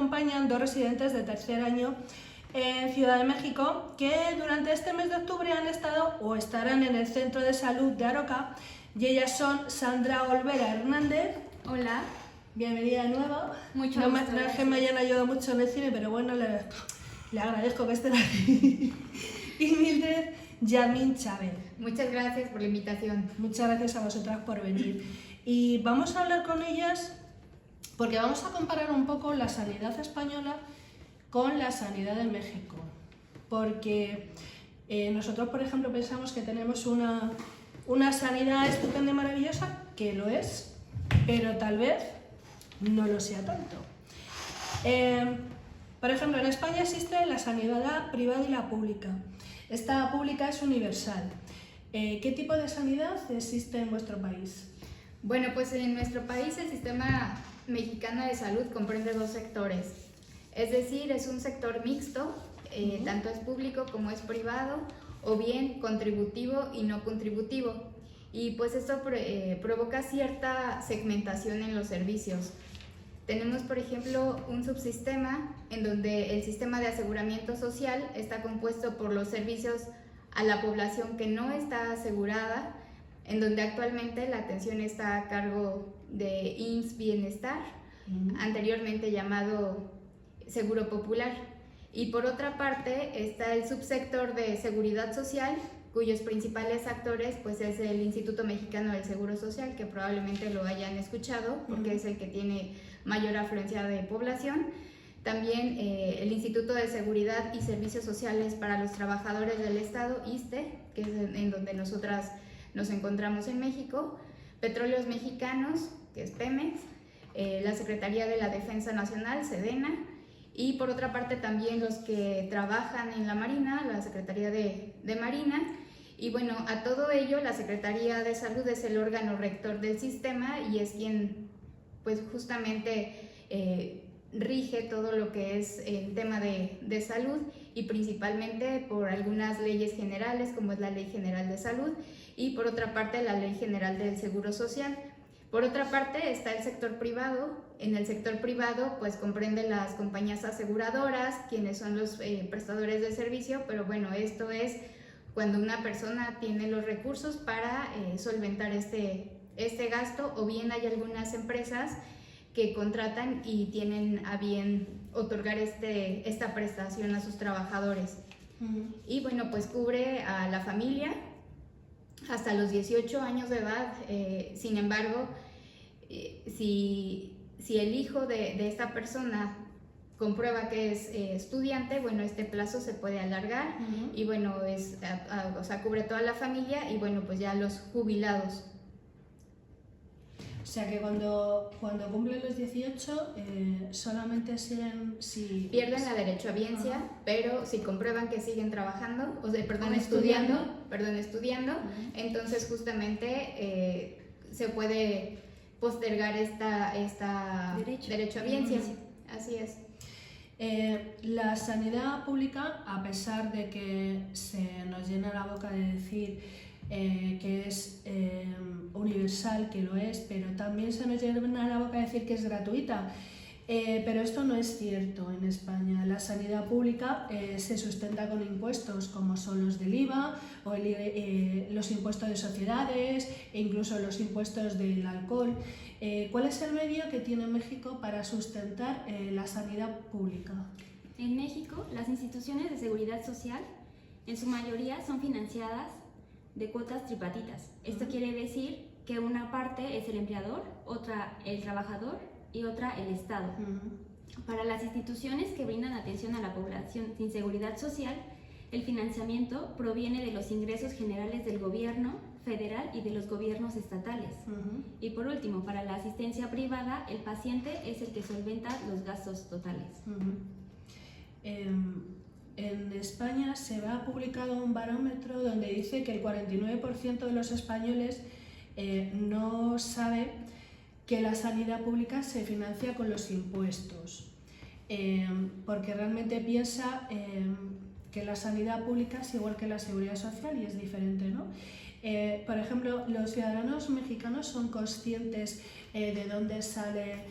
acompañan dos residentes de tercer año en Ciudad de México que durante este mes de octubre han estado o estarán en el Centro de Salud de Aroca, y ellas son Sandra Olvera Hernández. Hola. Bienvenida de nuevo. Mucho gusto. No es que me hayan ayudado mucho en el cine, pero bueno, le agradezco que estén aquí. Y Mildred Yamín Chávez. Muchas gracias por la invitación. Muchas gracias a vosotras por venir. Y vamos a hablar con ellas porque vamos a comparar un poco la sanidad española con la sanidad de México. Porque nosotros, por ejemplo, pensamos que tenemos una sanidad estupenda y maravillosa, que lo es, pero tal vez no lo sea tanto. Por ejemplo, en España existe la sanidad privada y la pública. Esta pública es universal. ¿Qué tipo de sanidad existe en vuestro país? Bueno, pues en nuestro país el sistema mexicano de salud comprende dos sectores. Es decir, es un sector mixto, tanto es público como es privado, o bien contributivo y no contributivo. Y pues esto provoca cierta segmentación en los servicios. Tenemos, por ejemplo, un subsistema en donde el sistema de aseguramiento social está compuesto por los servicios a la población que no está asegurada, en donde actualmente la atención está a cargo de IMSS Bienestar, anteriormente llamado Seguro Popular. Y por otra parte está el subsector de seguridad social, cuyos principales actores pues es el Instituto Mexicano del Seguro Social, que probablemente lo hayan escuchado porque es el que tiene mayor afluencia de población. También el Instituto de Seguridad y Servicios Sociales para los Trabajadores del Estado, ISSSTE, que es en donde nosotras nos encontramos en México. Petróleos Mexicanos, que es Pemex, la Secretaría de la Defensa Nacional, SEDENA, y por otra parte también los que trabajan en la Marina, la Secretaría de Marina. Y bueno, a todo ello la Secretaría de Salud es el órgano rector del sistema y es quien pues justamente rige todo lo que es el tema de salud, y principalmente por algunas leyes generales como es la Ley General de Salud y por otra parte la Ley General del Seguro Social. Por otra parte está el sector privado. En el sector privado pues comprende las compañías aseguradoras, quienes son los prestadores de servicio, pero bueno, esto es cuando una persona tiene los recursos para solventar este gasto, o bien hay algunas empresas que contratan y tienen a bien otorgar esta prestación a sus trabajadores. Y bueno, pues cubre a la familia hasta los 18 años de edad. Sin embargo, si el hijo de esta persona comprueba que es estudiante, bueno, este plazo se puede alargar y bueno, o sea, cubre toda la familia y bueno, pues ya los jubilados. O sea que cuando cumplen los 18 solamente siguen pierden la derechohabiencia, pero si comprueban que siguen trabajando, o sea, estudiando, entonces justamente se puede postergar esta derechohabiencia. Así es. La sanidad pública, a pesar de que se nos llena la boca de decir que es universal, que lo es, pero también se nos llena la boca de decir que es gratuita. Pero esto no es cierto en España. La sanidad pública se sustenta con impuestos como son los del IVA o los impuestos de sociedades e incluso los impuestos del alcohol. ¿Cuál es el medio que tiene México para sustentar la sanidad pública? En México, las instituciones de seguridad social en su mayoría son financiadas de cuotas tripartitas. Esto quiere decir que una parte es el empleador, otra el trabajador y otra el Estado. Para las instituciones que brindan atención a la población sin seguridad social, el financiamiento proviene de los ingresos generales del gobierno federal y de los gobiernos estatales. Y por último, para la asistencia privada, el paciente es el que solventa los gastos totales. En España se ha publicado un barómetro donde dice que el 49% de los españoles no sabe que la sanidad pública se financia con los impuestos, porque realmente piensa que la sanidad pública es igual que la seguridad social y es diferente, ¿no? Por ejemplo, los ciudadanos mexicanos son conscientes de dónde sale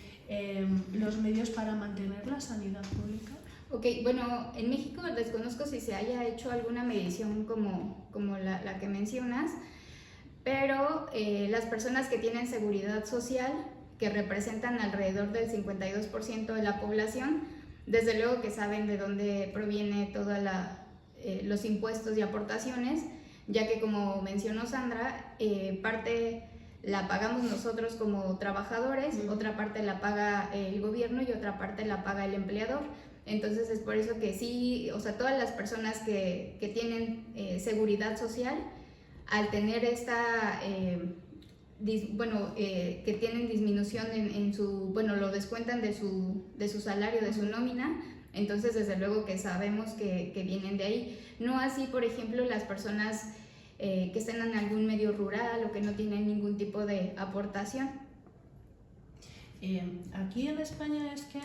los medios para mantener la sanidad pública? Ok, bueno, en México desconozco si se haya hecho alguna medición como la que mencionas, pero las personas que tienen seguridad social, que representan alrededor del 52% de la población, desde luego que saben de dónde proviene todos los impuestos y aportaciones, ya que como mencionó Sandra, parte la pagamos nosotros como trabajadores, otra parte la paga el gobierno y otra parte la paga el empleador. Entonces es por eso que sí, o sea, todas las personas que tienen seguridad social, al tener esta, que tienen disminución en su, bueno, lo descuentan de su salario, de su nómina, entonces desde luego que sabemos que vienen de ahí. No así, por ejemplo, las personas que estén en algún medio rural o que no tienen ningún tipo de aportación. Aquí en España es que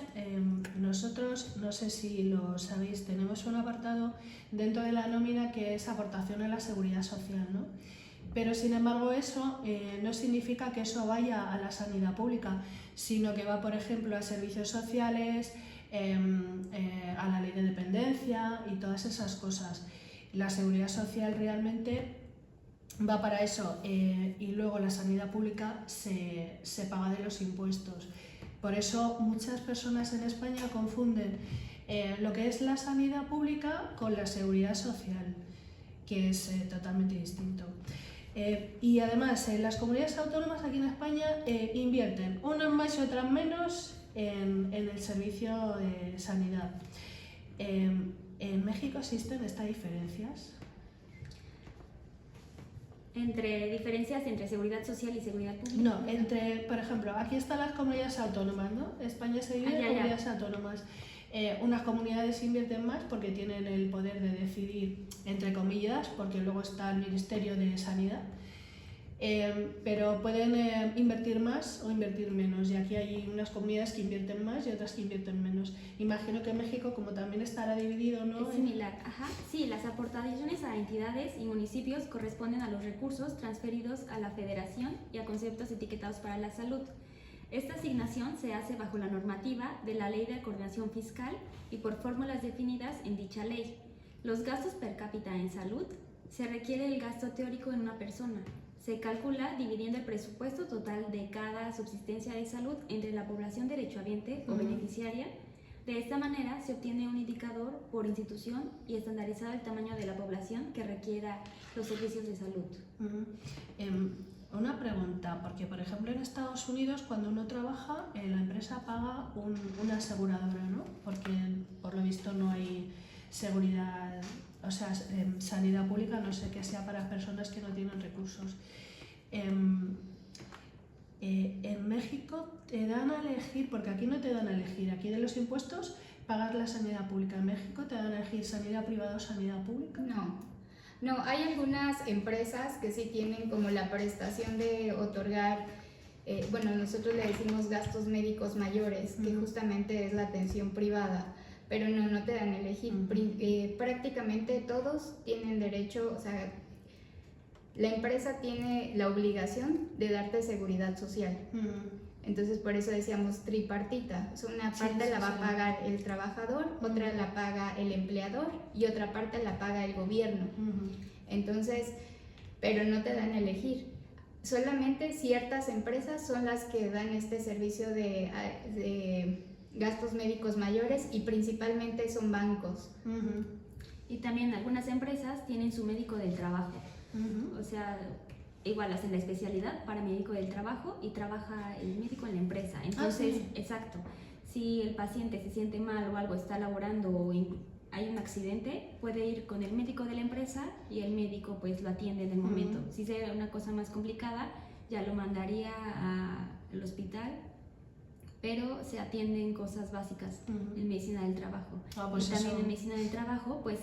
nosotros, no sé si lo sabéis, tenemos un apartado dentro de la nómina que es aportación a la seguridad social, ¿no? Pero sin embargo eso no significa que eso vaya a la sanidad pública, sino que va, por ejemplo, a servicios sociales, a la ley de dependencia y todas esas cosas. La seguridad social realmente va para eso, y luego la sanidad pública se paga de los impuestos. Por eso muchas personas en España confunden lo que es la sanidad pública con la seguridad social, que es totalmente distinto. Y además las comunidades autónomas aquí en España invierten unas más y otras menos en el servicio de sanidad. ¿En México existen estas diferencias? ¿Diferencias entre seguridad social y seguridad pública? No, por ejemplo, aquí están las comunidades autónomas, ¿no? España se divide en comunidades autónomas. Unas comunidades invierten más porque tienen el poder de decidir, entre comillas, porque luego está el Ministerio de Sanidad, pero pueden invertir más o invertir menos, y aquí hay unas comunidades que invierten más y otras que invierten menos. Imagino que en México, como también estará dividido, ¿no? Es similar, ajá. Sí, las aportaciones a entidades y municipios corresponden a los recursos transferidos a la federación y a conceptos etiquetados para la salud. Esta asignación se hace bajo la normativa de la Ley de Coordinación Fiscal y por fórmulas definidas en dicha ley. Los gastos per cápita en salud se requiere el gasto teórico en una persona. Se calcula dividiendo el presupuesto total de cada subsistencia de salud entre la población derechohabiente o beneficiaria. De esta manera se obtiene un indicador por institución y estandarizado el tamaño de la población que requiera los servicios de salud. Una pregunta, porque por ejemplo en Estados Unidos cuando uno trabaja la empresa paga una aseguradora, ¿no? Porque por lo visto no hay seguridad, o sea, sanidad pública, no sé, que sea para personas que no tienen recursos. En México te dan a elegir, porque aquí no te dan a elegir, aquí de los impuestos pagas la sanidad pública. En México te dan a elegir sanidad privada o sanidad pública. No, hay algunas empresas que sí tienen como la prestación de otorgar, nosotros le decimos gastos médicos mayores, que justamente es la atención privada, pero no te dan a elegir. Prácticamente todos tienen derecho, o sea, la empresa tiene la obligación de darte seguridad social. Entonces por eso decíamos tripartita. O sea, una parte la va a pagar el trabajador, otra la paga el empleador y otra parte la paga el gobierno. Entonces, pero no te dan a elegir. Solamente ciertas empresas son las que dan este servicio de gastos médicos mayores y principalmente son bancos. Y también algunas empresas tienen su médico del trabajo. O sea, igual hacen la especialidad para médico del trabajo y trabaja el médico en la empresa. Entonces, exacto, si el paciente se siente mal o algo, está laborando o hay un accidente, puede ir con el médico de la empresa y el médico pues lo atiende en el momento. Si sea una cosa más complicada, ya lo mandaría al hospital, pero se atienden cosas básicas en medicina del trabajo. Pues y también en medicina del trabajo pues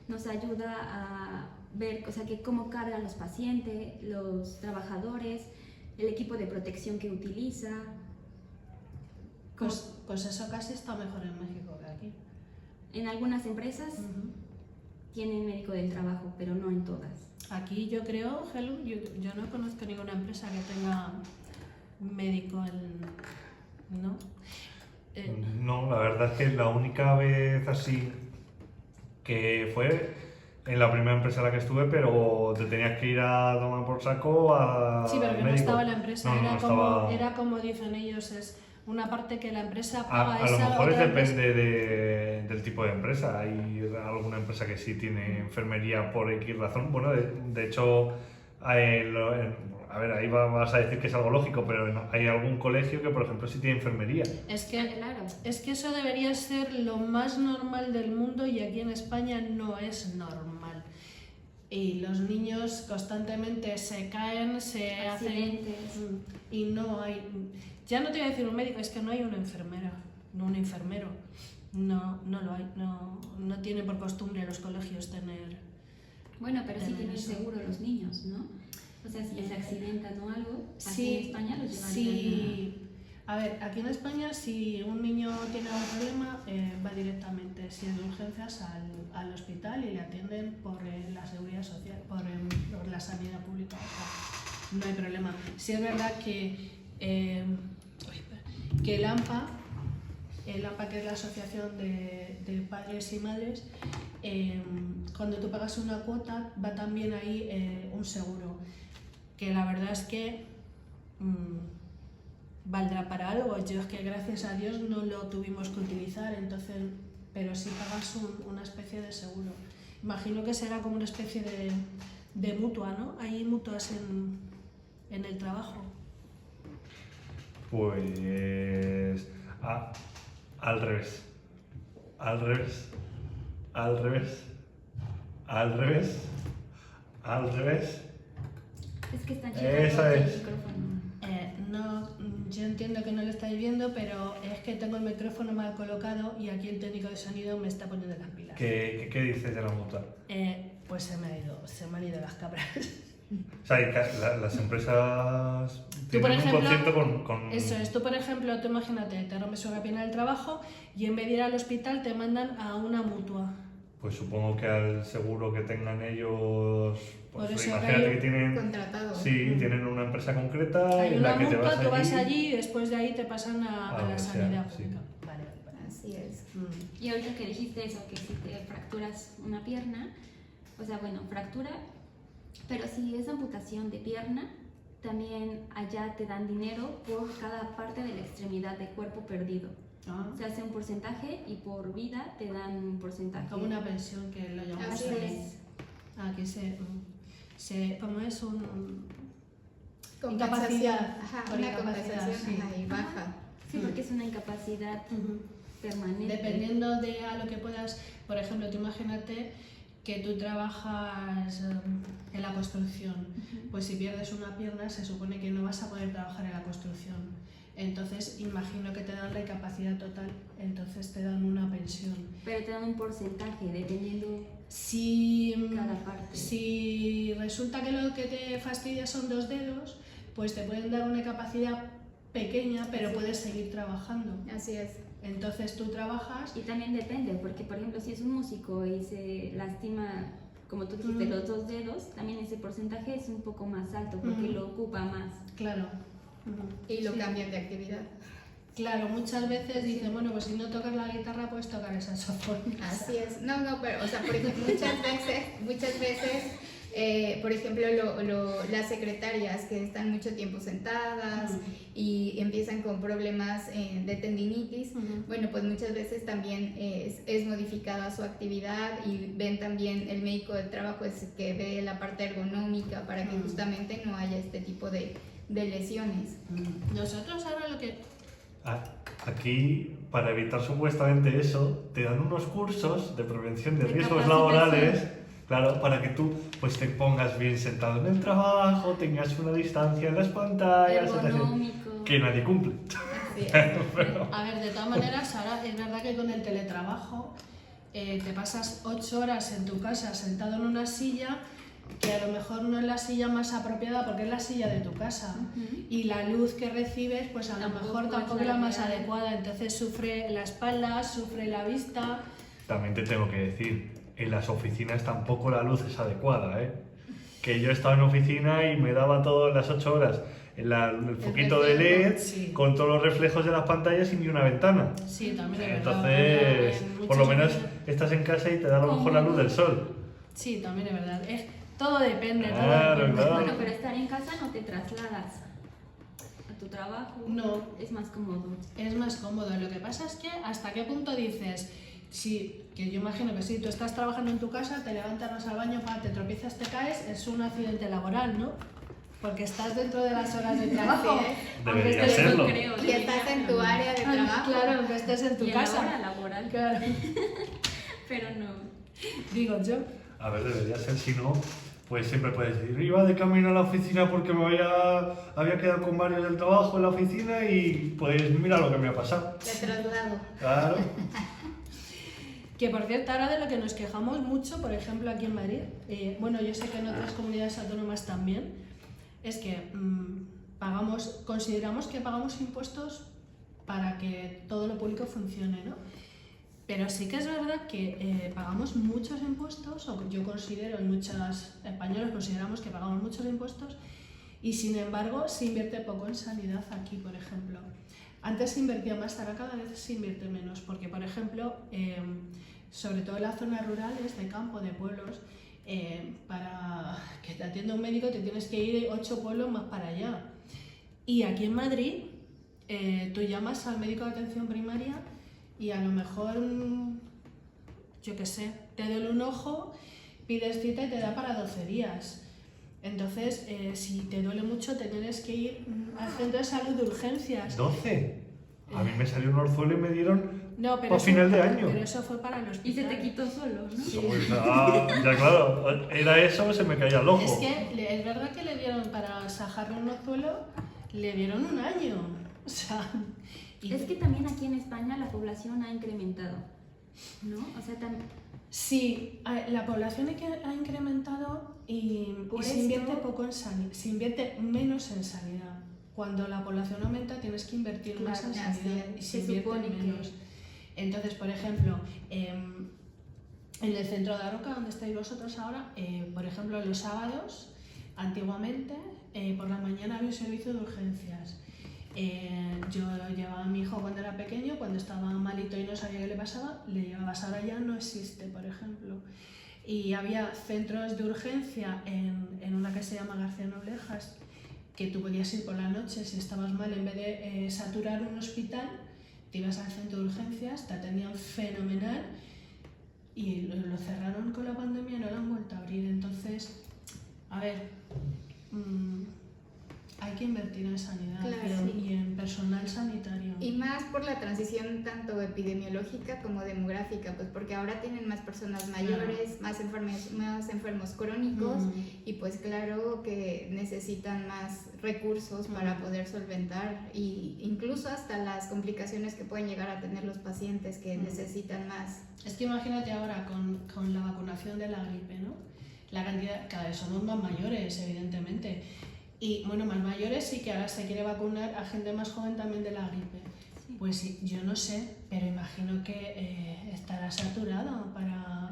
nos ayuda a ver, o sea, que cómo cargan los pacientes, los trabajadores, el equipo de protección que utiliza. Pues eso casi está mejor en México que aquí. En algunas empresas tienen médico del trabajo, pero no en todas. Aquí yo creo, Helu, yo no conozco ninguna empresa que tenga médico ¿no? No, la verdad es que la única vez así que fue en la primera empresa en la que estuve, pero te tenías que ir a tomar por saco a Sí, pero que no médico. estaba la empresa, No, no estaba... era como dicen ellos, es una parte que la empresa A paga lo esa mejor otra depende del tipo de empresa. Hay alguna empresa que sí tiene enfermería por X razón. Bueno, de hecho, a ver, ahí vas a decir que es algo lógico, pero hay algún colegio que, por ejemplo, sí tiene enfermería. Es que, Claro. es que eso debería ser lo más normal del mundo y aquí en España no es normal. Y los niños constantemente se caen, se hacen... Accidentes. Y no hay... Ya no te voy a decir un médico, es que no hay una enfermera, no un enfermero. No lo hay, no tiene por costumbre los colegios tener... Bueno, pero sí Tener tienen eso. seguro los niños, ¿no? O sea, si les accidentan o algo, aquí Sí, en España los llevan sí. A ver, aquí en España si un niño tiene algún problema va directamente, si es de urgencias, al hospital y le atienden por la seguridad social, por la sanidad pública. O sea, no hay problema. Sí es verdad que el AMPA, que es la asociación de padres y madres, cuando tú pagas una cuota va también ahí un seguro, que la verdad es que valdrá para algo. Yo es que gracias a Dios no lo tuvimos que utilizar, entonces, pero sí pagas una especie de seguro. Imagino que será como una especie de mutua, ¿no? Hay mutuas en el trabajo. Pues... al revés. Al revés. Al revés. Al revés. Al revés. Es que están Esa el es. micrófono. No, yo entiendo que no lo estáis viendo, pero es que tengo el micrófono mal colocado y aquí el técnico de sonido me está poniendo las pilas. ¿Qué dices de la mutua? Pues se me han ido las cabras. O sea, las empresas Tú, por tienen un ejemplo, concierto con... Eso es, tú por ejemplo, tú imagínate, te rompes una pierna del trabajo y en vez de ir al hospital te mandan a una mutua. Pues supongo que al seguro que tengan ellos... Pues Por eso imagínate hay que tienen... Contratado. Sí, tienen una empresa concreta Hay en la una que te mutua, vas tú vas allí. allí y después de ahí te pasan a la o sea, sanidad sí. pública. Vale, vale. Así es. Y ahorita que dijiste eso, que si te fracturas una pierna, o sea, bueno, fractura, pero si es amputación de pierna, también allá te dan dinero por cada parte de la extremidad de cuerpo perdido. Se hace un porcentaje y por vida te dan un porcentaje. Como una pensión que lo llamamos. Así es. Aquí como es Compensación. Incapacidad. Ajá, Por una incapacidad, compensación, sí. ajá, y baja. Sí, porque es una incapacidad permanente. Dependiendo de a lo que puedas, por ejemplo, tú imagínate que tú trabajas en la construcción, pues si pierdes una pierna se supone que no vas a poder trabajar en la construcción. Entonces imagino que te dan la incapacidad total, entonces te dan una pensión. Pero te dan un porcentaje dependiendo cada parte. Si resulta que lo que te fastidia son 2 dedos, pues te pueden dar una capacidad pequeña, pero puedes seguir trabajando. Así es. Entonces tú trabajas. Y también depende, porque por ejemplo si es un músico y se lastima, como tú dijiste, los 2 dedos, también ese porcentaje es un poco más alto porque lo ocupa más. Claro. Y lo Sí. cambian de actividad. Claro, muchas veces dicen, bueno, pues si no tocas la guitarra, puedes tocar el saxofón. Así es. No, pero, o sea, por ejemplo, muchas veces, por ejemplo, las secretarias que están mucho tiempo sentadas y empiezan con problemas de tendinitis, bueno, pues muchas veces también es modificada su actividad y ven también el médico del trabajo es que ve la parte ergonómica para que justamente no haya este tipo de lesiones. Nosotros ahora lo que... Aquí, para evitar supuestamente eso, te dan unos cursos de prevención de De riesgos capacitación. laborales, claro, para que tú pues te pongas bien sentado en el trabajo, tengas una distancia en las pantallas, etc., Ergonómico. que nadie cumple. Así es. A ver, de todas maneras, ahora es verdad que con el teletrabajo te pasas 8 horas en tu casa sentado en una silla que a lo mejor no es la silla más apropiada porque es la silla de tu casa y la luz que recibes pues a lo mejor tampoco es la más adecuada, entonces sufre la espalda, sufre la vista. También te tengo que decir, en las oficinas tampoco la luz es adecuada, ¿eh? Que yo estaba en oficina y me daba todo las 8 horas el foquito de reflejo, LED sí. con todos los reflejos de las pantallas y ni una ventana. Sí, también es Entonces, verdad. En por lo muchos menos sitios- estás en casa y te da a lo mejor la luz del sol. Sí, también es verdad. Todo depende. todo Claro, depende. claro. Bueno, pero estar en casa no te trasladas a tu trabajo. No. Es más cómodo. Es más cómodo. Lo que pasa es que hasta qué punto dices, sí, que yo imagino que si tú estás trabajando en tu casa, te levantas, vas al baño, te tropiezas, te caes, es un accidente laboral, ¿no? Porque estás dentro de las horas de trabajo. Así es. Aunque Debería estés- serlo. Creo, Y estás en tu área de trabajo. Claro, aunque estés en tu y en la casa. hora laboral. Claro. Pero no. Digo yo. A ver, debería ser, si no, pues siempre puedes decir, iba de camino a la oficina porque había quedado con varios del trabajo en la oficina y pues mira lo que me ha pasado. De traslado. Claro. Que por cierto, ahora de lo que nos quejamos mucho, por ejemplo aquí en Madrid, bueno, yo sé que en otras comunidades autónomas también, es que consideramos que pagamos impuestos para que todo lo público funcione, ¿no? Pero sí que es verdad que pagamos muchos impuestos, o yo considero, y muchos españoles consideramos que pagamos muchos impuestos, y sin embargo se invierte poco en sanidad aquí, por ejemplo. Antes se invertía más, ahora cada vez se invierte menos, porque por ejemplo, sobre todo en las zonas rurales, de campo, de pueblos, para que te atienda un médico te tienes que ir 8 pueblos más para allá. Y aquí en Madrid, tú llamas al médico de atención primaria y a lo mejor, yo qué sé, te duele un ojo, pides cita y te da para 12 días. Entonces, si te duele mucho, te tienes que ir al centro de salud de urgencias. 12. A mí me salió un orzuelo y me dieron No, pero para eso- final de año. Pero eso fue para el hospital. Y se te quitó solo, ¿no? Sí. Pues, ya claro, era eso, se me caía el ojo. Es que es verdad que le dieron para sajarle un orzuelo, le dieron un año. O sea, y- Es que también aquí en España la población ha incrementado, ¿no? O sea, sí, la población ha incrementado y Por se esto- invierte poco en sanidad, se invierte menos en sanidad. Cuando la población aumenta tienes que invertir más en Claro, así sanidad es. y se Se invierte supone que- menos. Entonces, por ejemplo, en el centro de Aroca, donde estáis vosotros ahora, por ejemplo, los sábados, antiguamente, por la mañana había un servicio de urgencias. Yo llevaba a mi hijo cuando era pequeño, cuando estaba malito y no sabía qué le pasaba, le llevabas. Ahora ya no existe, por ejemplo. Y había centros de urgencia en una que se llama García Noblejas, que tú podías ir por la noche si estabas mal, en vez de saturar un hospital, te ibas al centro de urgencias, te atendían fenomenal y lo cerraron con la pandemia y no lo han vuelto a abrir. Entonces, a ver, hay que invertir en sanidad Claro, sí. y en personal sanitario. Y más por la transición tanto epidemiológica como demográfica, pues porque ahora tienen más personas mayores, más enfermos crónicos y pues claro que necesitan más recursos para poder solventar y incluso hasta las complicaciones que pueden llegar a tener los pacientes que necesitan más. Es que imagínate ahora con la vacunación de la gripe, ¿no? La cantidad, cada vez somos más mayores, evidentemente. Y bueno, más mayores sí que ahora se quiere vacunar a gente más joven también de la gripe. Sí. Pues sí, yo no sé, pero imagino que estará saturado para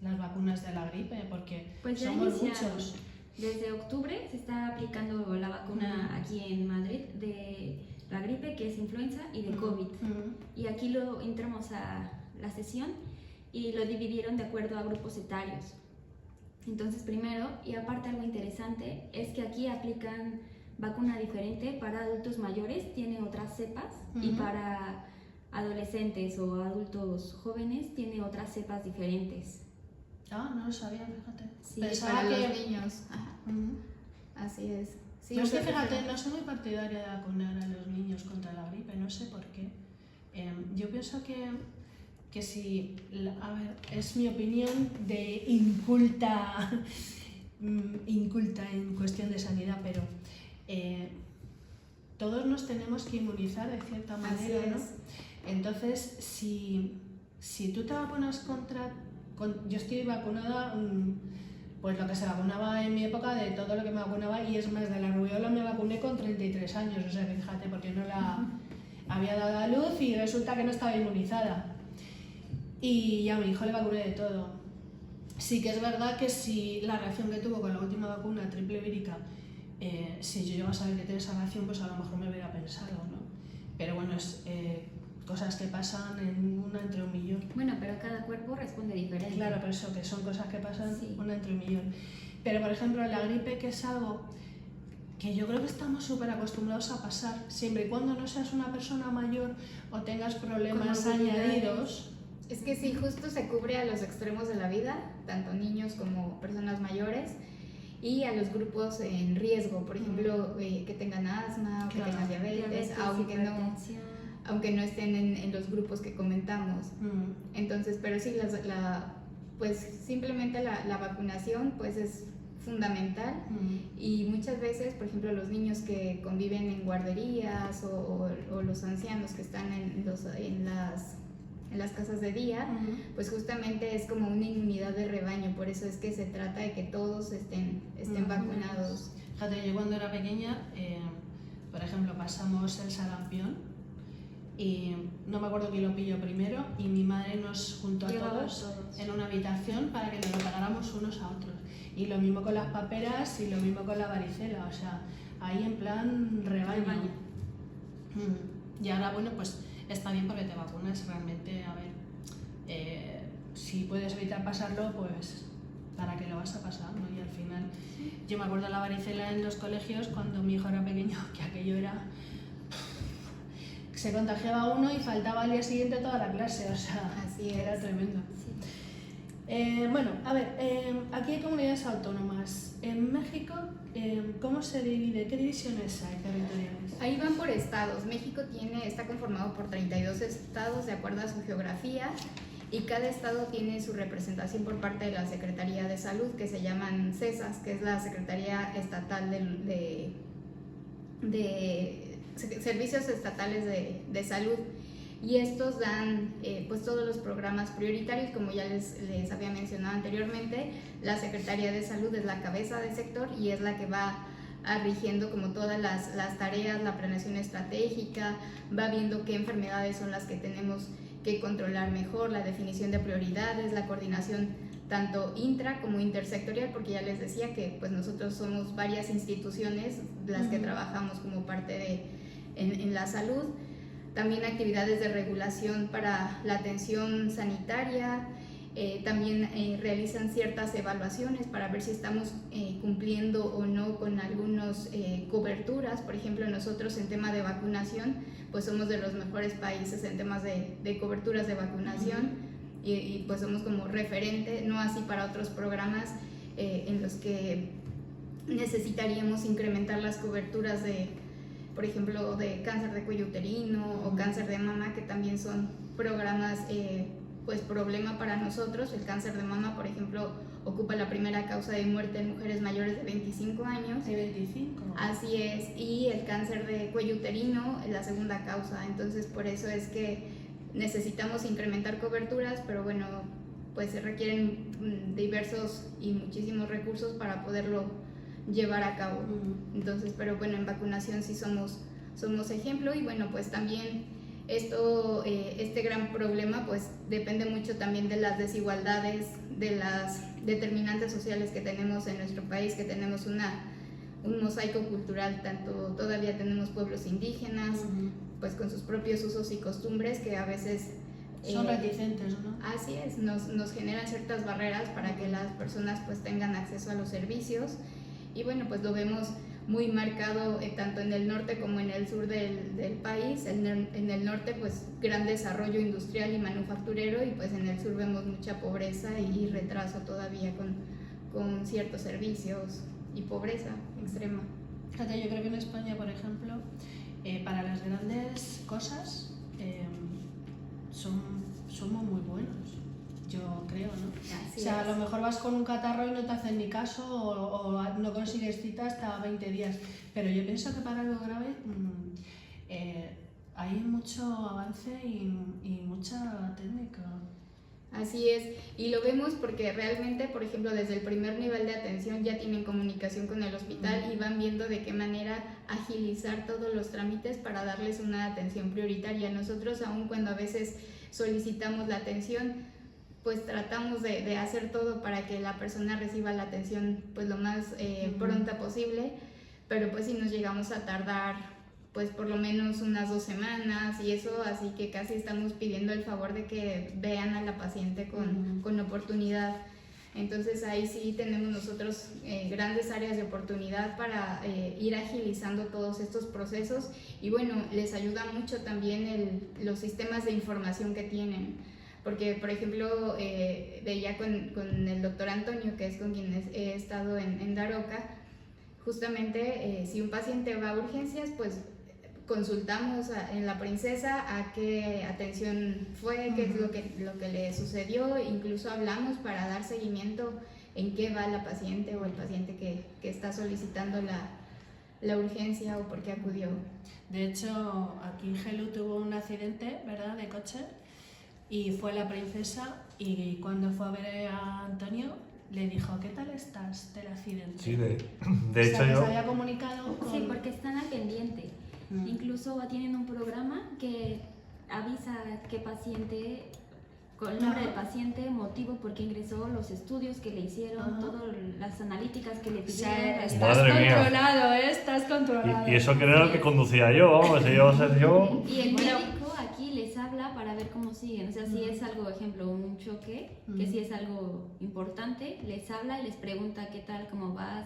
las vacunas de la gripe, porque Pues ya somos iniciaron. muchos. Desde octubre se está aplicando la vacuna aquí en Madrid de la gripe, que es influenza, y de COVID. Y aquí lo entramos a la sesión y lo dividieron de acuerdo a grupos etarios. Entonces, primero, y aparte algo interesante, es que aquí aplican vacuna diferente para adultos mayores, tiene otras cepas, y para adolescentes o adultos jóvenes tiene otras cepas diferentes. Ah, no lo sabía, fíjate. Sí, Pensaba para que... los niños. Ajá, Ujú. así es. Sí, Pero es que o sea, fíjate, no soy muy partidaria de vacunar a los niños contra la gripe, no sé por qué. Yo pienso que si, a ver, es mi opinión de inculta en cuestión de sanidad, pero todos nos tenemos que inmunizar de cierta Así manera, ¿no? es. Entonces, si tú te vacunas yo estoy vacunada, pues lo que se vacunaba en mi época, de todo lo que me vacunaba, y es más, de la rubiola me vacuné con 33 años, o sea, fíjate, porque no la había dado a luz y resulta que no estaba inmunizada. Y a mi hijo le vacuné de todo. Sí que es verdad que si la reacción que tuvo con la última vacuna triple vírica si yo llego a saber que tiene esa reacción, pues a lo mejor me hubiera pensado, ¿no? Pero bueno, es cosas que pasan en una entre un millón. Bueno, pero cada cuerpo responde diferente. Claro, pero eso, que son cosas que pasan Sí. una entre un millón. Pero por ejemplo, la gripe, que es algo que yo creo que estamos súper acostumbrados a pasar, siempre y cuando no seas una persona mayor o tengas problemas Comorbilidades. añadidos. Es que sí, justo se cubre a los extremos de la vida, tanto niños como personas mayores, y a los grupos en riesgo, por ejemplo, que tengan asma o que Claro. tengan diabetes, hipertensión. aunque no estén en los grupos que comentamos. Entonces, pero sí, pues simplemente la vacunación pues es fundamental, y muchas veces, por ejemplo, los niños que conviven en guarderías o los ancianos que están en las casas de día, pues justamente es como una inmunidad de rebaño, por eso es que se trata de que todos estén vacunados. Fíjate, yo cuando era pequeña, por ejemplo, pasamos el sarampión y no me acuerdo quién lo pilló primero, y mi madre nos juntó a Llevaba todos todos. en una habitación para que nos lo pegáramos unos a otros. Y lo mismo con las paperas y lo mismo con la varicela, o sea, ahí en plan rebaño. Y ahora, bueno, pues está bien porque te vacunas realmente, a ver, si puedes evitar pasarlo, pues para qué lo vas a pasar, ¿no? Y al final, yo me acuerdo de la varicela en los colegios cuando mi hijo era pequeño, que aquello era... Se contagiaba uno y faltaba al día siguiente toda la clase, o sea, Así era es. tremendo. Sí. Bueno, a ver, aquí hay comunidades autónomas. En México, ¿cómo se divide? ¿Qué divisiones hay territoriales? Ahí van por estados. México está conformado por 32 estados de acuerdo a su geografía, y cada estado tiene su representación por parte de la Secretaría de Salud, que se llaman CESAS, que es la Secretaría Estatal de Servicios Estatales de Salud. Y estos dan pues todos los programas prioritarios, como ya les había mencionado anteriormente. La Secretaría de Salud es la cabeza de sector y es la que va rigiendo como todas las tareas, la planeación estratégica, va viendo qué enfermedades son las que tenemos que controlar mejor, la definición de prioridades, la coordinación tanto intra como intersectorial, porque ya les decía que pues nosotros somos varias instituciones las que trabajamos como parte en la salud. También actividades de regulación para la atención sanitaria, también realizan ciertas evaluaciones para ver si estamos cumpliendo o no con algunas coberturas. Por ejemplo, nosotros en tema de vacunación, pues somos de los mejores países en temas de coberturas de vacunación, y pues somos como referente, no así para otros programas en los que necesitaríamos incrementar las coberturas por ejemplo, de cáncer de cuello uterino o cáncer de mama, que también son programas pues problema para nosotros. El cáncer de mama, por ejemplo, ocupa la primera causa de muerte en mujeres mayores de 25 años. ¿De 25? Así es, y el cáncer de cuello uterino es la segunda causa. Entonces, por eso es que necesitamos incrementar coberturas, pero bueno, pues se requieren diversos y muchísimos recursos para poderlo llevar a cabo. Entonces, pero bueno, en vacunación sí somos ejemplo. Y bueno, pues también este gran problema pues depende mucho también de las desigualdades, de las determinantes sociales que tenemos en nuestro país, que tenemos un mosaico cultural, todavía tenemos pueblos indígenas, pues con sus propios usos y costumbres que a veces son reticentes, ¿no? Así es, nos generan ciertas barreras para que las personas pues tengan acceso a los servicios. Y bueno, pues lo vemos muy marcado tanto en el norte como en el sur del país. En el norte pues gran desarrollo industrial y manufacturero, y pues en el sur vemos mucha pobreza y retraso todavía con ciertos servicios y pobreza extrema. Fíjate, yo creo que en España, por ejemplo, para las grandes cosas somos muy buenos. Yo creo, ¿no? Así o sea, es. a lo mejor vas con un catarro y no te hacen ni caso, o no consigues cita hasta 20 días. Pero yo pienso que para lo grave hay mucho avance y mucha técnica. Así es, y lo vemos porque realmente, por ejemplo, desde el primer nivel de atención ya tienen comunicación con el hospital y van viendo de qué manera agilizar todos los trámites para darles una atención prioritaria. Nosotros, aun cuando a veces solicitamos la atención, pues tratamos de hacer todo para que la persona reciba la atención pues lo más pronta posible, pero pues sí nos llegamos a tardar pues por lo menos unas 2 semanas y eso, así que casi estamos pidiendo el favor de que vean a la paciente con oportunidad. Entonces ahí sí tenemos nosotros grandes áreas de oportunidad para ir agilizando todos estos procesos y bueno, les ayuda mucho también los sistemas de información que tienen. Porque, por ejemplo, veía con el doctor Antonio, que es con quien he estado en Daroca, justamente si un paciente va a urgencias, pues consultamos en la princesa a qué atención fue, qué es lo que le sucedió, incluso hablamos para dar seguimiento en qué va la paciente o el paciente que está solicitando la urgencia o por qué acudió. De hecho, aquí Gelu tuvo un accidente, ¿verdad?, de coche, y fue la princesa y cuando fue a ver a Antonio le dijo, ¿qué tal estás del accidente? Sí, de O hecho sea, que yo... se había comunicado con... Sí, porque están al pendiente. Incluso tienen un programa que avisa qué paciente, con el nombre del paciente, motivo por qué ingresó, los estudios que le hicieron, todas las analíticas que le O pidieron. sea, estás Madre mía. controlado, estás controlado. Y eso que no era el que conducía yo, vamos, si yo a ser yo... Y el Bueno. médico aquí les habla para ver cómo siguen. O sea, si es algo, ejemplo, un choque, que si es algo importante, les habla y les pregunta qué tal, cómo vas,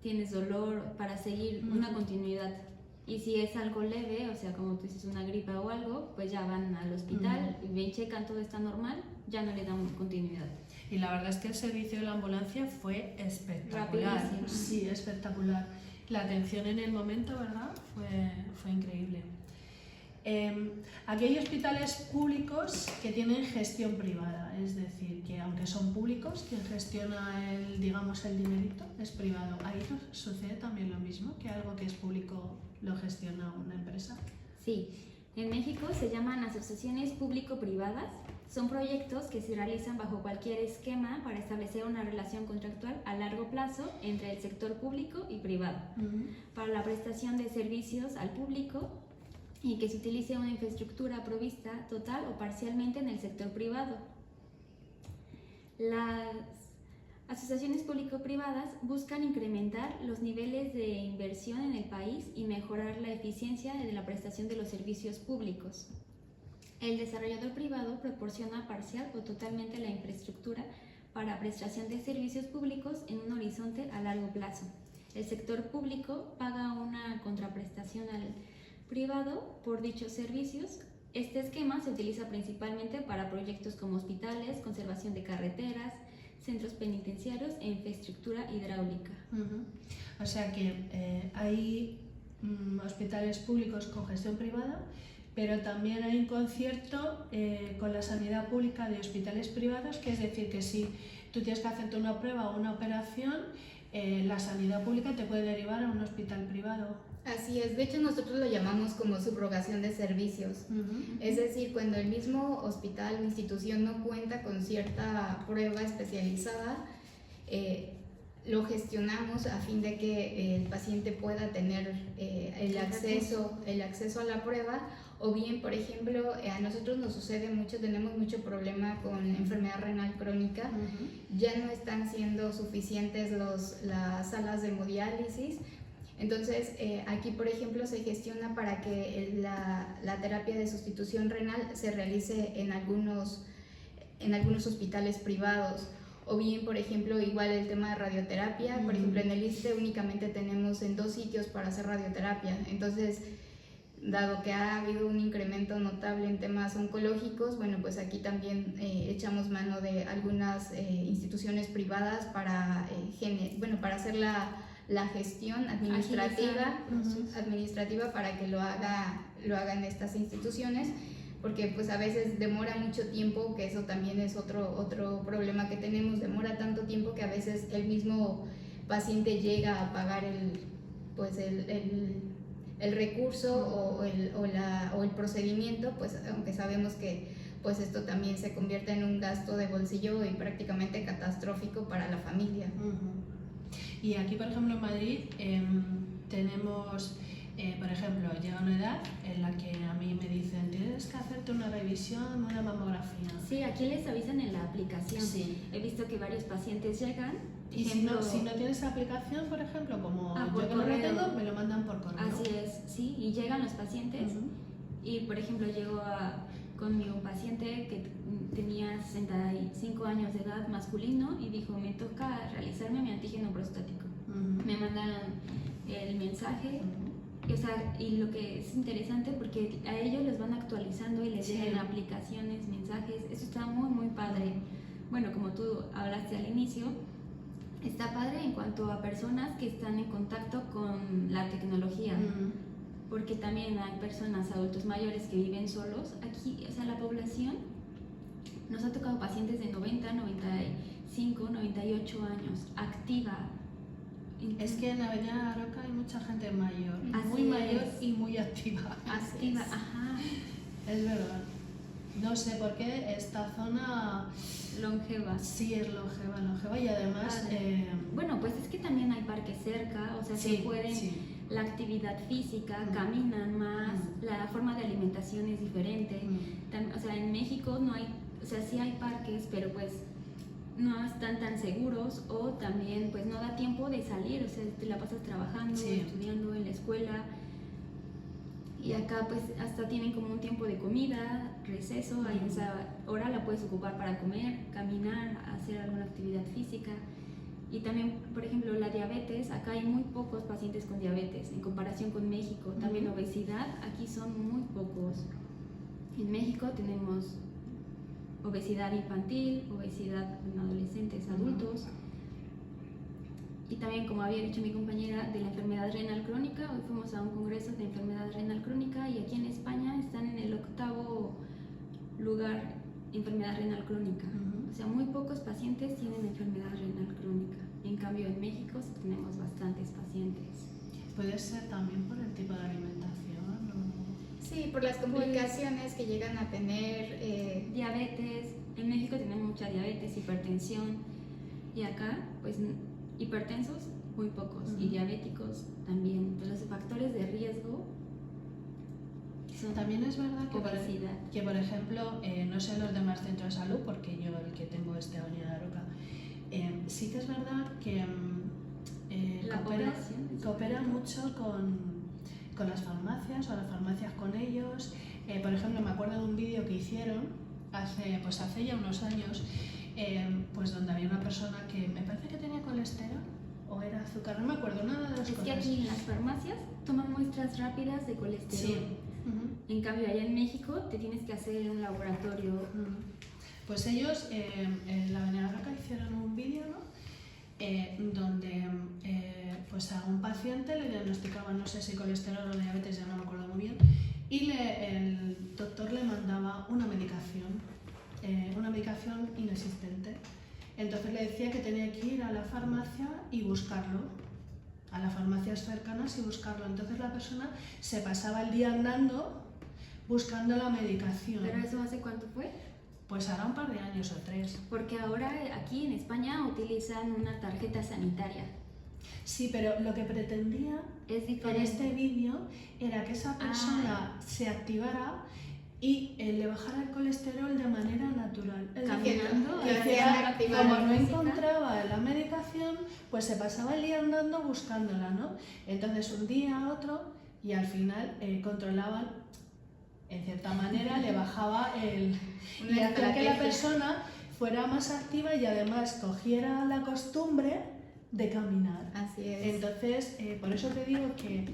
tienes dolor, para seguir una continuidad. Y si es algo leve, o sea, como tú dices, una gripa o algo, pues ya van al hospital, ven, checan, todo está normal, ya no le dan continuidad. Y la verdad es que el servicio de la ambulancia fue espectacular. Rapidísimo. Sí, espectacular. La atención en el momento, ¿verdad?, fue increíble. Aquí hay hospitales públicos que tienen gestión privada, es decir, que aunque son públicos, quien gestiona el dinerito es privado. ¿Ahí sucede también lo mismo, que algo que es público lo gestiona una empresa? Sí, en México se llaman asociaciones público-privadas. Son proyectos que se realizan bajo cualquier esquema para establecer una relación contractual a largo plazo entre el sector público y privado, para la prestación de servicios al público y que se utilice una infraestructura provista total o parcialmente en el sector privado. Las asociaciones público-privadas buscan incrementar los niveles de inversión en el país y mejorar la eficiencia de la prestación de los servicios públicos. El desarrollador privado proporciona parcial o totalmente la infraestructura para prestación de servicios públicos en un horizonte a largo plazo. El sector público paga una contraprestación al privado por dichos servicios. Este esquema se utiliza principalmente para proyectos como hospitales, conservación de carreteras, centros penitenciarios e infraestructura hidráulica. O sea que hay hospitales públicos con gestión privada, pero también hay un concierto con la sanidad pública de hospitales privados, que es decir, que si tú tienes que hacerte una prueba o una operación, la sanidad pública te puede derivar a un hospital privado. Así es, de hecho nosotros lo llamamos como subrogación de servicios. Es decir, cuando el mismo hospital o institución no cuenta con cierta prueba especializada, lo gestionamos a fin de que el paciente pueda tener el acceso a la prueba, o bien, por ejemplo, a nosotros nos sucede mucho, tenemos mucho problema con enfermedad renal crónica, ya no están siendo suficientes las salas de hemodiálisis. Entonces, aquí, por ejemplo, se gestiona para que la terapia de sustitución renal se realice en algunos hospitales privados. O bien, por ejemplo, igual el tema de radioterapia. Por ejemplo, en el ISSSTE únicamente tenemos en 2 sitios para hacer radioterapia. Entonces, dado que ha habido un incremento notable en temas oncológicos, bueno, pues aquí también echamos mano de algunas instituciones privadas para hacer la gestión administrativa para que lo hagan estas instituciones, porque pues a veces demora mucho tiempo, que eso también es otro problema que tenemos, demora tanto tiempo que a veces el mismo paciente llega a pagar el recurso o el procedimiento, pues aunque sabemos que pues esto también se convierte en un gasto de bolsillo y prácticamente catastrófico para la familia. Y aquí, por ejemplo, en Madrid tenemos por ejemplo, llega una edad en la que a mí me dicen tienes que hacerte una revisión, una mamografía. Sí, aquí les avisan en la aplicación. Sí. He visto que varios pacientes llegan. Y si no tienes aplicación, por ejemplo, como por yo que no lo correo. tengo, me lo mandan por correo. Así es, sí, y llegan los pacientes. Y por ejemplo, llegó conmigo un paciente que tenía 65 años de edad, masculino, y dijo, me toca realizarme mi antígeno prostático. Me mandaron el mensaje, y lo que es interesante porque a ellos les van actualizando y les llegan aplicaciones, mensajes, eso está muy muy padre. Bueno, como tú hablaste al inicio, está padre en cuanto a personas que están en contacto con la tecnología. Porque también hay personas, adultos mayores que viven solos. Aquí, o sea, la población, nos ha tocado pacientes de 90, 95, 98 años, activa. Es que en Avenida Aroca hay mucha gente mayor, Así muy mayor es. y muy activa. Activa, ajá. Es verdad. No sé por qué esta zona Longeva. sí es longeva y además... Padre. Bueno, pues es que también hay parques cerca, o sea, se pueden... Sí. La actividad física, caminan más, la forma de alimentación es diferente. O sea, en México no hay, o sea, sí hay parques, pero pues no están tan seguros, o también pues no da tiempo de salir, o sea, te la pasas trabajando, estudiando en la escuela. Y acá pues hasta tienen como un tiempo de comida, receso, ahí esa hora la puedes ocupar para comer, caminar, hacer alguna actividad física. Y también, por ejemplo, la diabetes, acá hay muy pocos pacientes con diabetes en comparación con México. También obesidad, aquí son muy pocos. En México tenemos obesidad infantil, obesidad en adolescentes, adultos. Y también, como había dicho mi compañera, de la enfermedad renal crónica. Hoy fuimos a un congreso de enfermedad renal crónica y aquí en España están en el 8º lugar enfermedad renal crónica. O sea, muy pocos pacientes tienen enfermedad renal crónica. En cambio, en México sí tenemos bastantes pacientes. Puede ser también por el tipo de alimentación. Sí, por las complicaciones que llegan a tener. Diabetes. En México tenemos mucha diabetes, hipertensión. Y acá, pues, hipertensos, muy pocos. Y diabéticos también. Pues los factores de riesgo son También es verdad que, por ejemplo, no sé los demás centros de salud, porque yo el que tengo es de Avenida Aroca, sí que es verdad que coopera mucho con las farmacias o las farmacias con ellos. Por ejemplo, me acuerdo de un vídeo que hicieron hace ya unos años, pues donde había una persona que me parece que tenía colesterol o era azúcar, no me acuerdo, nada de las cosas. Es que aquí en las farmacias toman muestras rápidas de colesterol. En cambio, allá en México te tienes que hacer un laboratorio. Pues ellos en la Avenida Aroca hicieron un vídeo, ¿no? Donde pues a un paciente le diagnosticaban, no sé si colesterol o diabetes, ya no me acuerdo muy bien, y el doctor le mandaba una medicación inexistente. Entonces le decía que tenía que ir a la farmacia y buscarlo, a las farmacias cercanas y buscarlo. Entonces la persona se pasaba el día andando buscando la medicación. ¿Pero eso hace cuánto fue? Pues hará un par de años o 3. Porque ahora aquí en España utilizan una tarjeta sanitaria. Sí, pero lo que pretendía Es con diferente. este vídeo era que esa persona se activara y le bajara el colesterol de manera natural. Es decir, Caminando, que hacía como no física. encontraba la medicación, pues se pasaba el día andando buscándola, ¿no? Entonces un día, otro, y al final controlaban, en cierta manera, le bajaba y hacía que la persona fuera más activa y además cogiera la costumbre de caminar. Así es. Entonces, por eso te digo que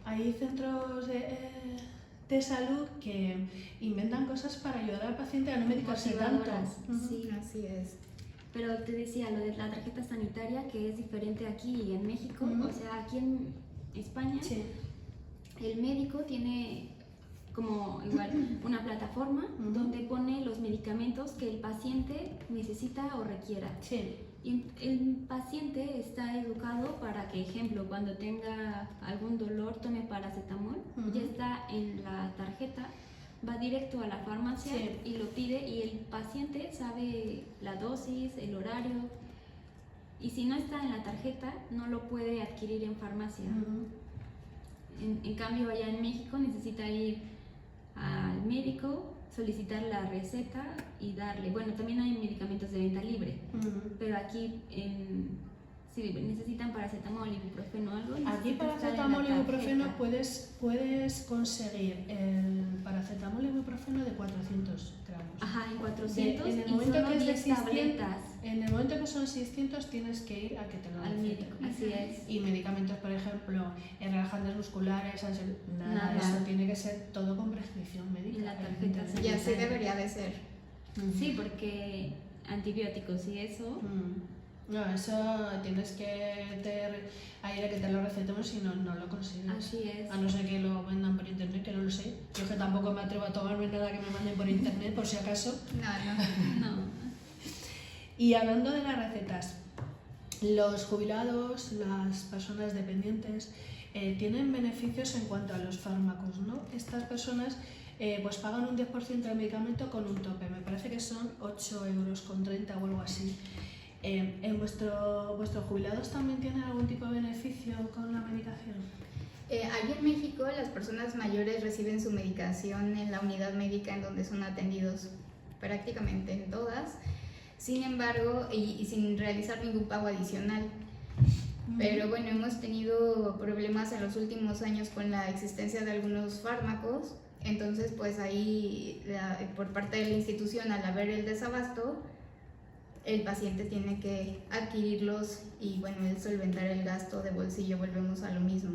hay centros de salud que inventan cosas para ayudar al paciente a no medicarse tanto. Motivadoras, sí. Así es. Pero te decía lo de la tarjeta sanitaria, que es diferente aquí y en México. O sea, aquí en España Sí. el médico tiene como igual una plataforma donde pone los medicamentos que el paciente necesita o requiera. Sí. Y el paciente está educado para que, ejemplo, cuando tenga algún dolor tome paracetamol, ya está en la tarjeta, va directo a la farmacia y lo pide, y el paciente sabe la dosis, el horario, y si no está en la tarjeta no lo puede adquirir en farmacia. En cambio, allá en México necesita ir al médico, solicitar la receta y darle. Bueno, también hay medicamentos de venta libre, pero aquí si necesitan paracetamol, ibuprofeno o algo. Aquí paracetamol y ibuprofeno puedes conseguir el paracetamol y ibuprofeno de 400 gramos. Ajá, en 400 en el y momento solo que es de 10 600, tabletas en el momento que son 600 tienes que ir a que te lo al receten. médico. Así es. Y medicamentos, por ejemplo, relajantes musculares, nada, Nada. eso tiene que ser todo con prescripción médica. Y la tarjeta evidentemente. Y así debería de ser. Sí, porque antibióticos y eso. No, eso tienes que ir a que te lo recetemos si no lo consigues. Así es. A no ser que lo vendan por internet, que no lo sé. Yo que tampoco me atrevo a tomarme nada que me manden por internet, por si acaso. No. Y hablando de las recetas, los jubilados, las personas dependientes, tienen beneficios en cuanto a los fármacos, ¿no? Estas personas pues pagan un 10% del medicamento con un tope, me parece que son 8,30 € o algo así. ¿En vuestros jubilados también tienen algún tipo de beneficio con la medicación? Aquí en México las personas mayores reciben su medicación en la unidad médica en donde son atendidos prácticamente en todas, sin embargo, y sin realizar ningún pago adicional. Pero bueno, hemos tenido problemas en los últimos años con la existencia de algunos fármacos, entonces pues ahí por parte de la institución, al haber el desabasto, el paciente tiene que adquirirlos y bueno, el solventar el gasto de bolsillo, volvemos a lo mismo.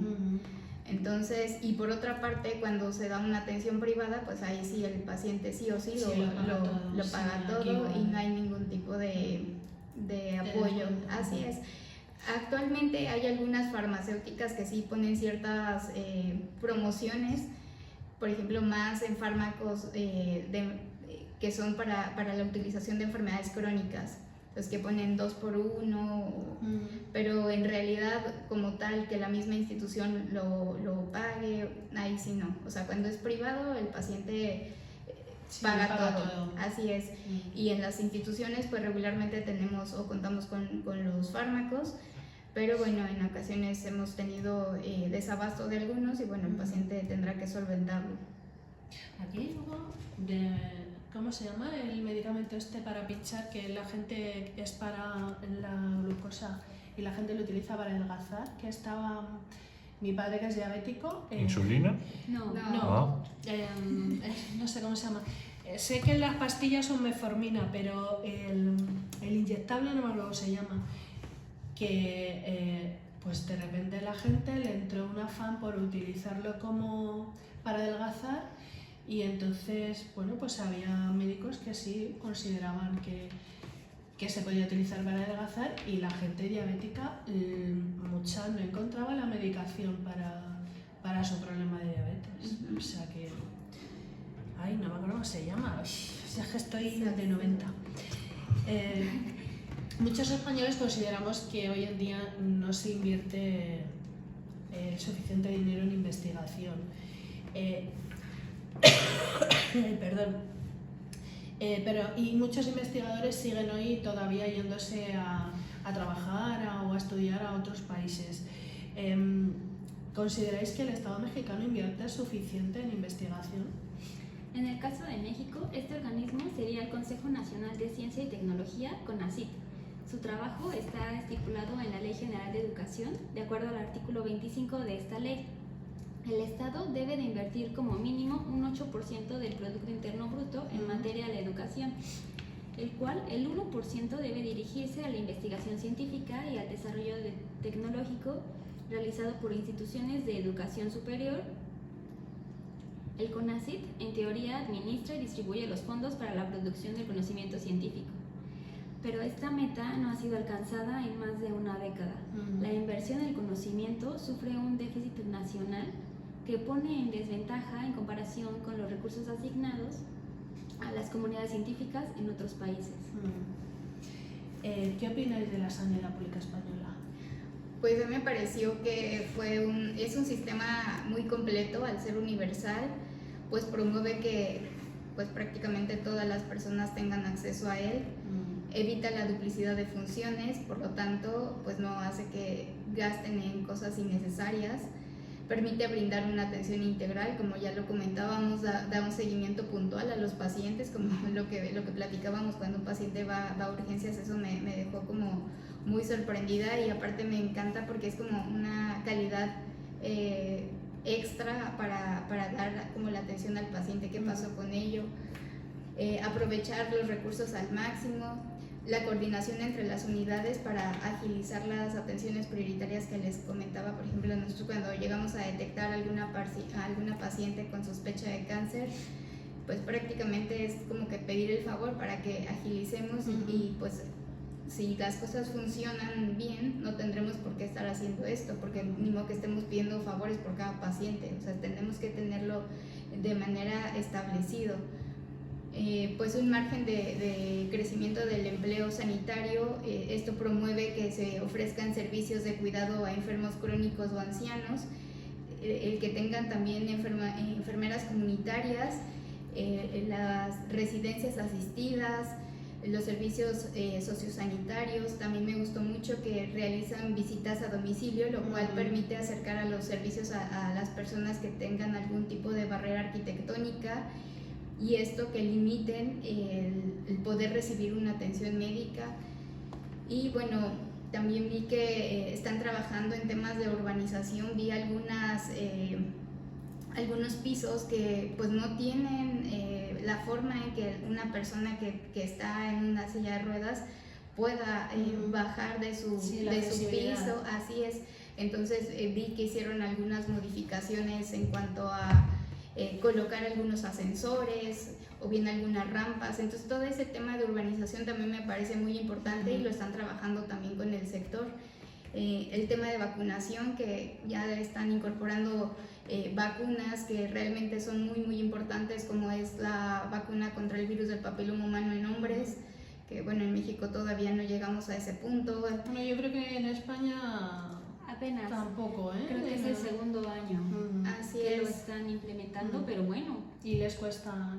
Entonces, y por otra parte, cuando se da una atención privada, pues ahí sí el paciente sí o sí lo paga todo y no hay ningún tipo de apoyo. Así es. Actualmente hay algunas farmacéuticas que sí ponen ciertas promociones, por ejemplo, más en fármacos que son para la utilización de enfermedades crónicas, los que ponen 2x1, pero en realidad como tal que la misma institución lo pague, ahí sí no. O sea, cuando es privado el paciente paga todo. Así es. Y en las instituciones pues regularmente tenemos o contamos con los fármacos, pero bueno, en ocasiones hemos tenido desabasto de algunos y bueno, el paciente tendrá que solventarlo. Aquí hay algo ¿cómo se llama? El medicamento este para pinchar, que la gente es para la glucosa y la gente lo utiliza para adelgazar, que estaba mi padre que es diabético. ¿Insulina? No. No sé cómo se llama. Sé que las pastillas son metformina, pero el inyectable no me acuerdo cómo se llama. Que pues de repente la gente le entró un afán por utilizarlo como para adelgazar. Y entonces, bueno, pues había médicos que sí consideraban que se podía utilizar para adelgazar y la gente diabética, mucha no encontraba la medicación para su problema de diabetes. O sea que... Ay, no me acuerdo cómo se llama. Si es que estoy de 90. Muchos españoles consideramos que hoy en día no se invierte suficiente dinero en investigación. Perdón. Y muchos investigadores siguen hoy todavía yéndose a trabajar o a estudiar a otros países. ¿Consideráis que el Estado mexicano invierte suficiente en investigación? En el caso de México, este organismo sería el Consejo Nacional de Ciencia y Tecnología, CONACYT. Su trabajo está estipulado en la Ley General de Educación, de acuerdo al artículo 25 de esta ley. El Estado debe de invertir como mínimo un 8% del Producto Interno Bruto en materia de educación, el cual el 1% debe dirigirse a la investigación científica y al desarrollo tecnológico realizado por instituciones de educación superior. El CONACYT, en teoría, administra y distribuye los fondos para la producción del conocimiento científico. Pero esta meta no ha sido alcanzada en más de una década. La inversión en el conocimiento sufre un déficit nacional que pone en desventaja en comparación con los recursos asignados a las comunidades científicas en otros países. ¿Qué opináis de la sanidad pública española? Pues a mí me pareció que es un sistema muy completo al ser universal, pues promueve que pues prácticamente todas las personas tengan acceso a él, evita la duplicidad de funciones, por lo tanto pues no hace que gasten en cosas innecesarias. permite brindar una atención integral, como ya lo comentábamos, da un seguimiento puntual a los pacientes, como lo que platicábamos cuando un paciente va a urgencias. Eso me dejó como muy sorprendida, y aparte me encanta porque es como una calidad extra para dar como la atención al paciente, qué pasó con ello, aprovechar los recursos al máximo, la coordinación entre las unidades para agilizar las atenciones prioritarias que les comentaba. Por ejemplo, nosotros cuando llegamos a detectar alguna paciente con sospecha de cáncer, pues prácticamente es como que pedir el favor para que agilicemos y pues si las cosas funcionan bien, no tendremos por qué estar haciendo esto, porque ni modo que estemos pidiendo favores por cada paciente. O sea, tenemos que tenerlo de manera establecido. Pues un margen de crecimiento del empleo sanitario. Esto promueve que se ofrezcan servicios de cuidado a enfermos crónicos o ancianos, el que tengan también enfermeras comunitarias, las residencias asistidas, los servicios sociosanitarios. También me gustó mucho que realizan visitas a domicilio, lo cual permite acercar a los servicios a las personas que tengan algún tipo de barrera arquitectónica, y esto que limiten el poder recibir una atención médica. Y bueno, también vi que están trabajando en temas de urbanización. Vi algunos pisos que pues no tienen la forma en que una persona que está en una silla de ruedas pueda bajar de su piso. Así es. Entonces vi que hicieron algunas modificaciones en cuanto a colocar algunos ascensores o bien algunas rampas. Entonces todo ese tema de urbanización también me parece muy importante y lo están trabajando también con el sector. El tema de vacunación, que ya están incorporando vacunas que realmente son muy muy importantes, como es la vacuna contra el virus del papiloma humano en hombres, que bueno, en México todavía no llegamos a ese punto. Bueno, yo creo que en España apenas. Tampoco, ¿eh? Creo que es el segundo año Así que es. lo están implementando, pero bueno. Y les cuesta.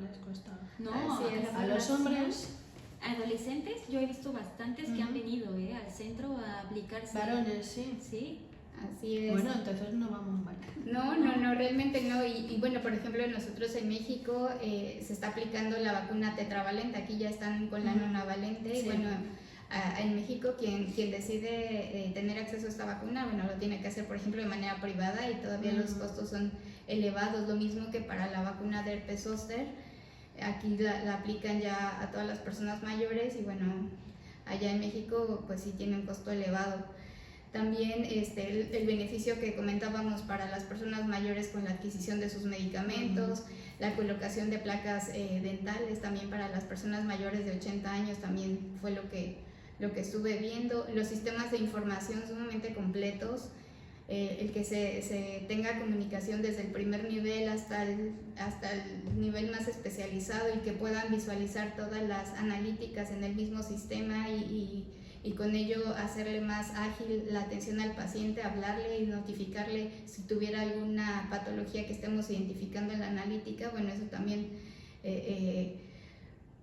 No, Así es. A los hombres, adolescentes, yo he visto bastantes que han venido al centro a aplicarse. varones, sí. Sí. Así es. Bueno, entonces no vamos mal. No, realmente no. Y bueno, por ejemplo, nosotros en México se está aplicando la vacuna tetravalente. Aquí ya están con la nonavalente. Sí. Y bueno, en México quien decide tener acceso a esta vacuna, bueno, lo tiene que hacer, por ejemplo, de manera privada, y todavía los costos son elevados. Lo mismo que para la vacuna de herpes zóster. Aquí la aplican ya a todas las personas mayores, y bueno, allá en México pues sí tiene un costo elevado. También el beneficio que comentábamos para las personas mayores con la adquisición de sus medicamentos, la colocación de placas dentales también para las personas mayores de 80 años también fue lo que estuve viendo. Los sistemas de información sumamente completos, el que se tenga comunicación desde el primer nivel hasta el nivel más especializado, y que puedan visualizar todas las analíticas en el mismo sistema, y con ello hacerle más ágil la atención al paciente, hablarle y notificarle si tuviera alguna patología que estemos identificando en la analítica. Bueno, eso también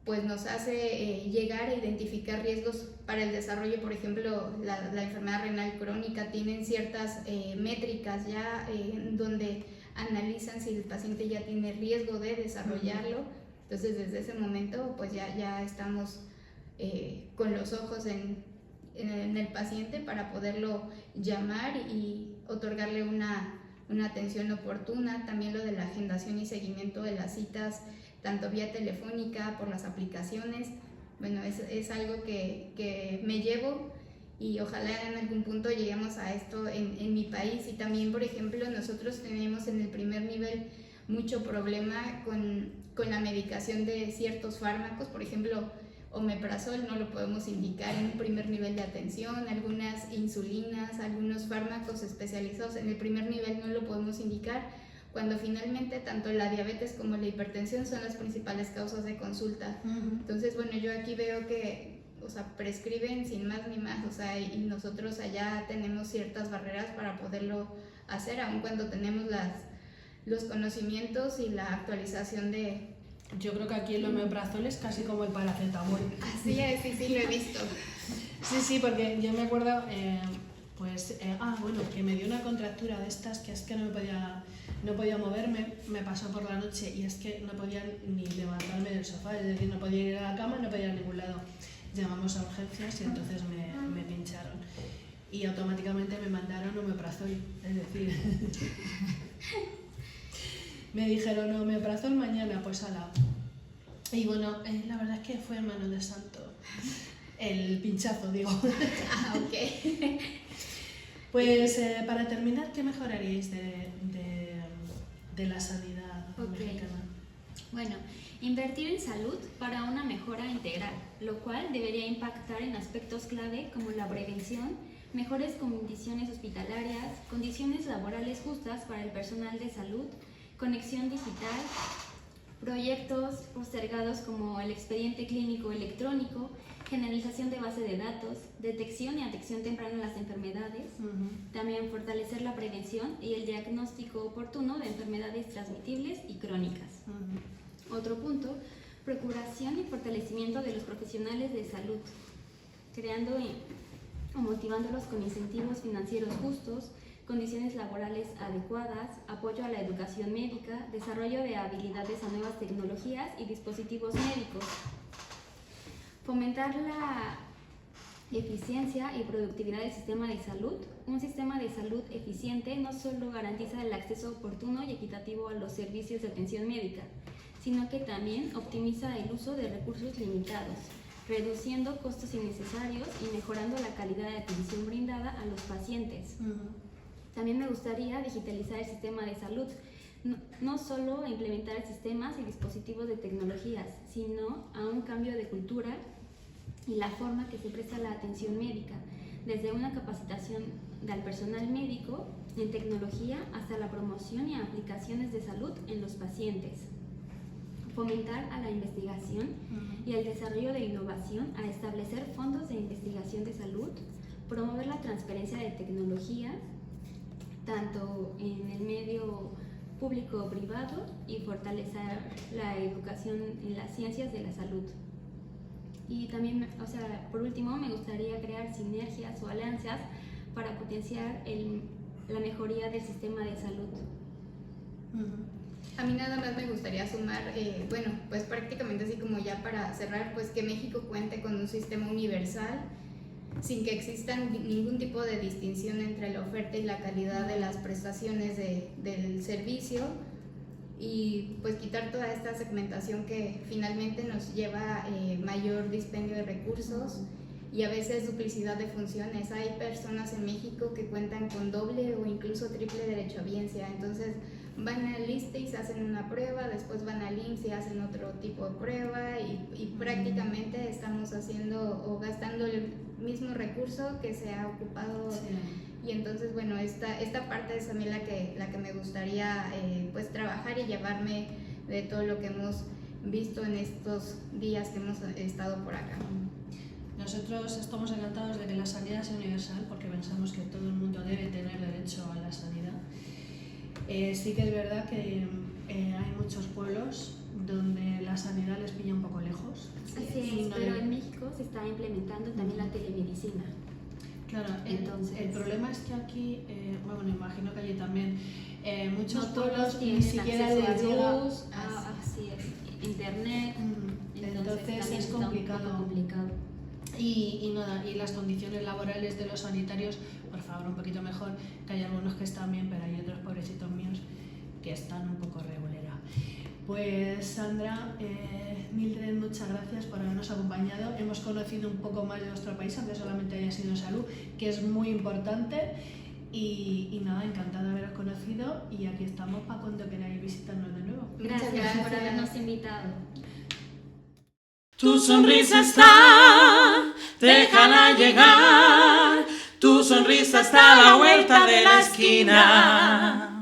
pues nos hace llegar a identificar riesgos para el desarrollo. Por ejemplo, la enfermedad renal crónica tienen ciertas métricas ya donde analizan si el paciente ya tiene riesgo de desarrollarlo. Entonces desde ese momento pues ya estamos con los ojos en el paciente para poderlo llamar y otorgarle una atención oportuna. También lo de la agendación y seguimiento de las citas, tanto vía telefónica, por las aplicaciones. Bueno, es algo que me llevo, y ojalá en algún punto lleguemos a esto en mi país. Y también, por ejemplo, nosotros tenemos en el primer nivel mucho problema con la medicación de ciertos fármacos. Por ejemplo, omeprazol no lo podemos indicar en un primer nivel de atención, algunas insulinas, algunos fármacos especializados en el primer nivel no lo podemos indicar, cuando finalmente tanto la diabetes como la hipertensión son las principales causas de consulta. Entonces, bueno, yo aquí veo que, o sea, prescriben sin más ni más, o sea, y nosotros allá tenemos ciertas barreras para poderlo hacer, aun cuando tenemos los conocimientos y la actualización de... Yo creo que aquí el omeprazol es casi como el paracetamol. Así es, sí, lo he visto. Sí, porque yo me acuerdo, Pues, bueno, que me dio una contractura de estas que es que no podía moverme, me pasó por la noche y es que no podía ni levantarme del sofá, es decir, no podía ir a la cama, no podía ir a ningún lado. Llamamos a urgencias y entonces me pincharon y automáticamente me mandaron omeprazol, es decir, me dijeron omeprazol mañana, pues ala. Y bueno, la verdad es que fue en manos de santo, el pinchazo, digo. Ok. Pues para terminar, ¿qué mejoraríais de la sanidad mexicana? Bueno, invertir en salud para una mejora integral, lo cual debería impactar en aspectos clave como la prevención, mejores condiciones hospitalarias, condiciones laborales justas para el personal de salud, conexión digital, proyectos postergados como el expediente clínico electrónico, generalización de base de datos, detección y atención temprana de las enfermedades, también fortalecer la prevención y el diagnóstico oportuno de enfermedades transmitibles y crónicas. Otro punto, procuración y fortalecimiento de los profesionales de salud, creando o motivándolos con incentivos financieros justos, condiciones laborales adecuadas, apoyo a la educación médica, desarrollo de habilidades a nuevas tecnologías y dispositivos médicos. Fomentar la eficiencia y productividad del sistema de salud. Un sistema de salud eficiente no solo garantiza el acceso oportuno y equitativo a los servicios de atención médica, sino que también optimiza el uso de recursos limitados, reduciendo costos innecesarios y mejorando la calidad de atención brindada a los pacientes. También me gustaría digitalizar el sistema de salud, no solo implementar sistemas y dispositivos de tecnologías, sino a un cambio de cultura y la forma que se presta la atención médica, desde una capacitación del personal médico en tecnología hasta la promoción y aplicaciones de salud en los pacientes. Fomentar a la investigación y el desarrollo de innovación, a establecer fondos de investigación de salud, promover la transferencia de tecnología, tanto en el medio público o privado, y fortalecer la educación en las ciencias de la salud. Y también, por último, me gustaría crear sinergias o alianzas para potenciar la mejoría del sistema de salud. A mí nada más me gustaría sumar, pues prácticamente así como ya para cerrar, pues que México cuente con un sistema universal sin que exista ningún tipo de distinción entre la oferta y la calidad de las prestaciones del servicio, y pues quitar toda esta segmentación que finalmente nos lleva a mayor dispendio de recursos y a veces duplicidad de funciones. Hay personas en México que cuentan con doble o incluso triple derechohabiencia, entonces van al ISSSTE y se hacen una prueba, después van al IMSS y hacen otro tipo de prueba, y prácticamente estamos haciendo o gastando el mismo recurso que se ha ocupado. Y entonces, bueno, esta parte es a mí la que me gustaría pues trabajar y llevarme de todo lo que hemos visto en estos días que hemos estado por acá. Nosotros estamos encantados de que la sanidad sea universal, porque pensamos que todo el mundo debe tener derecho a la sanidad. Sí que es verdad que hay muchos pueblos donde la sanidad les pilla un poco lejos. Así es, pero en México se está implementando también la telemedicina. Claro, entonces el problema es que aquí, bueno, imagino que allí también, muchos no pueblos tienen ni siquiera acceso les a llega. luz, así es, internet, Entonces es complicado. Y nada, y las condiciones laborales de los sanitarios, por favor, un poquito mejor, que hay algunos que están bien, pero hay otros pobrecitos míos que están un poco regulera. Pues Sandra, Mildred, muchas gracias por habernos acompañado. Hemos conocido un poco más de nuestro país, aunque solamente haya sido salud, que es muy importante. Y nada, encantada de haberos conocido, y aquí estamos para cuando queráis visitarnos de nuevo. Gracias por habernos invitado. Tu sonrisa está, déjala llegar, tu sonrisa está a la vuelta de la esquina.